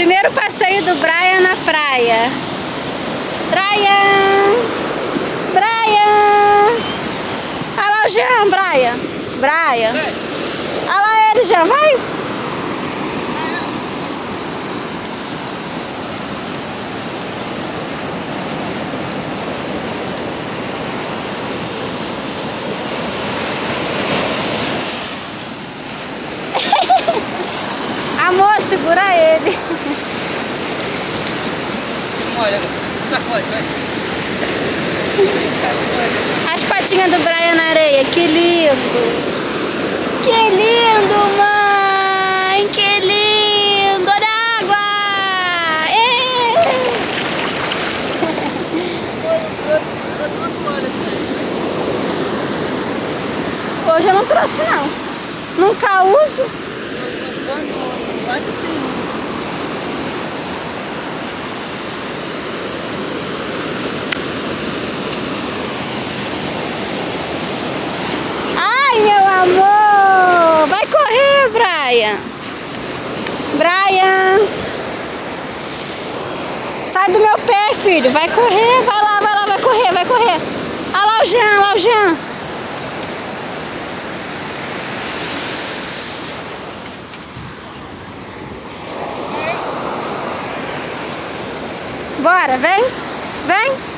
Primeiro passeio do Brian na praia. Brian! Brian! Olha lá o Jean, Brian. Brian. Olha lá ele, Jean. Vai! Amor, segura ele. Olha, sacode, vai. As patinhas do Brian na areia, que lindo. Que lindo, mãe. Que lindo. Olha a água. Trouxe uma toalha também. Hoje eu não trouxe, não. Nunca uso. Lá que tem. Ai, meu amor! Vai correr, Brian! Brian! Sai do meu pé, filho! Vai correr! Vai lá, vai correr, vai correr! Olha lá o Jean, olha lá o Jean! Bora, vem! Vem!